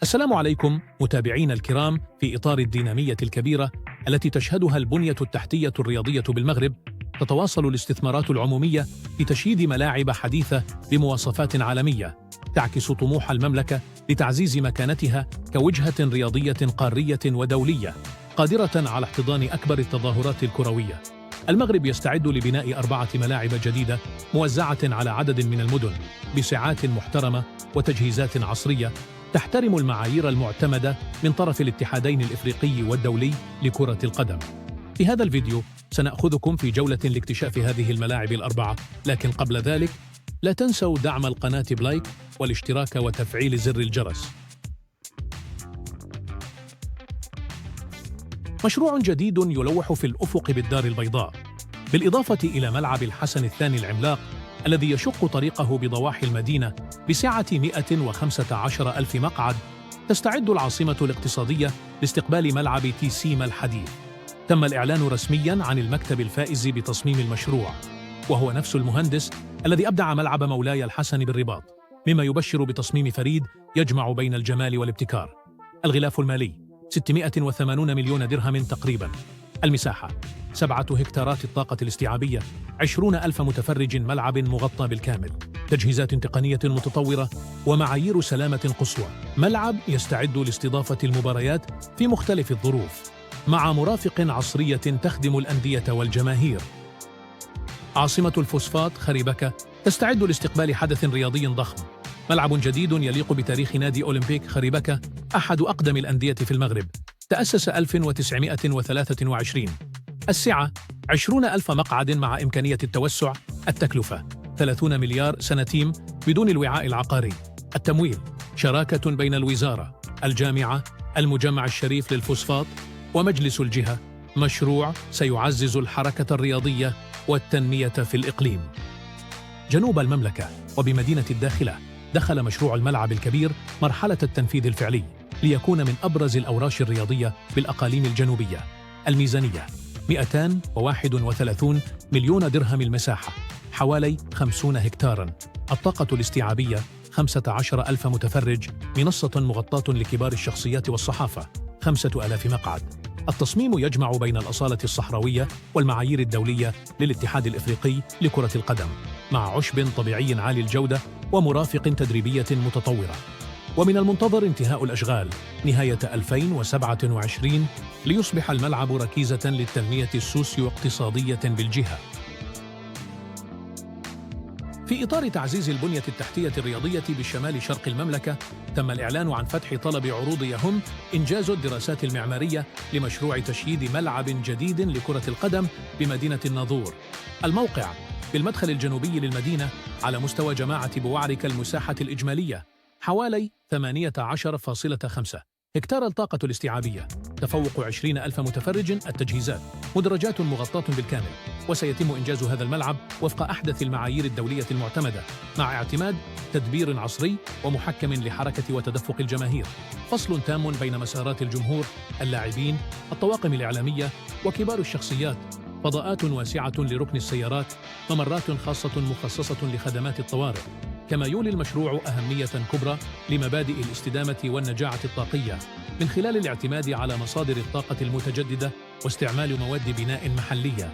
السلام عليكم متابعينا الكرام. في إطار الدينامية الكبيرة التي تشهدها البنية التحتية الرياضية بالمغرب، تتواصل الاستثمارات العمومية في تشييد ملاعب حديثة بمواصفات عالمية تعكس طموح المملكة لتعزيز مكانتها كوجهة رياضية قارية ودولية قادرة على احتضان أكبر التظاهرات الكروية. المغرب يستعد لبناء 4 ملاعب جديدة موزعة على عدد من المدن بسعات محترمة وتجهيزات عصرية تحترم المعايير المعتمدة من طرف الاتحادين الإفريقي والدولي لكرة القدم. في هذا الفيديو سنأخذكم في جولة لاكتشاف هذه الملاعب 4، لكن قبل ذلك لا تنسوا دعم القناة بلايك والاشتراك وتفعيل زر الجرس. مشروع جديد يلوح في الأفق بالدار البيضاء، بالإضافة إلى ملعب الحسن الثاني العملاق الذي يشق طريقه بضواحي المدينة بسعة 115 ألف مقعد. تستعد العاصمة الاقتصادية لاستقبال ملعب تيسيما الحديث. تم الإعلان رسمياً عن المكتب الفائز بتصميم المشروع، وهو نفس المهندس الذي أبدع ملعب مولاي الحسن بالرباط، مما يبشر بتصميم فريد يجمع بين الجمال والابتكار. الغلاف المالي 680 مليون درهم تقريباً. المساحة 7 هكتارات. الطاقة الاستيعابية 20 ألف متفرج. ملعب مغطى بالكامل، تجهيزات تقنية متطورة ومعايير سلامة قصوى. ملعب يستعد لاستضافة المباريات في مختلف الظروف مع مرافق عصرية تخدم الأندية والجماهير. عاصمة الفوسفات خريبكة تستعد لاستقبال حدث رياضي ضخم. ملعب جديد يليق بتاريخ نادي أولمبيك خريبكة، أحد أقدم الأندية في المغرب، تأسس 1923. السعة 20 ألف مقعد مع إمكانية التوسع. التكلفة 30 مليار سنتيم بدون الوعاء العقاري. التمويل شراكة بين الوزارة، الجامعة، المجمع الشريف للفوسفات ومجلس الجهة. مشروع سيعزز الحركة الرياضية والتنمية في الإقليم. جنوب المملكة وبمدينة الداخلة دخل مشروع الملعب الكبير مرحلة التنفيذ الفعلي ليكون من أبرز الأوراش الرياضية بالأقاليم الجنوبية. الميزانية 231 مليون درهم. المساحة حوالي 50 هكتاراً. الطاقة الاستيعابية 15 ألف متفرج. منصة مغطاة لكبار الشخصيات والصحافة 5000 مقعد. التصميم يجمع بين الأصالة الصحراوية والمعايير الدولية للاتحاد الإفريقي لكرة القدم، مع عشب طبيعي عالي الجودة ومرافق تدريبية متطورة. ومن المنتظر انتهاء الأشغال نهاية 2027 ليصبح الملعب ركيزة للتنمية السوسيو اقتصادية بالجهة. في إطار تعزيز البنية التحتية الرياضية بشمال شرق المملكة، تم الإعلان عن فتح طلب عروض يهم إنجاز الدراسات المعمارية لمشروع تشييد ملعب جديد لكرة القدم بمدينة الناظور. الموقع بالمدخل الجنوبي للمدينة على مستوى جماعة بوعرك. المساحة الإجمالية حوالي 18.5 هكتار. الطاقة الاستيعابية تفوق 20 ألف متفرج. التجهيزات مدرجات مغطاة بالكامل، وسيتم إنجاز هذا الملعب وفق أحدث المعايير الدولية المعتمدة مع اعتماد تدبير عصري ومحكم لحركة وتدفق الجماهير. فصل تام بين مسارات الجمهور، اللاعبين، الطواقم الإعلامية وكبار الشخصيات. فضاءات واسعة لركن السيارات، ممرات خاصة مخصصة لخدمات الطوارئ. كما يولي المشروع أهمية كبرى لمبادئ الاستدامة والنجاعة الطاقية من خلال الاعتماد على مصادر الطاقة المتجددة واستعمال مواد بناء محلية.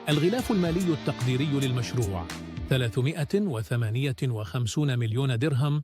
الغلاف المالي التقديري للمشروع 358 مليون درهم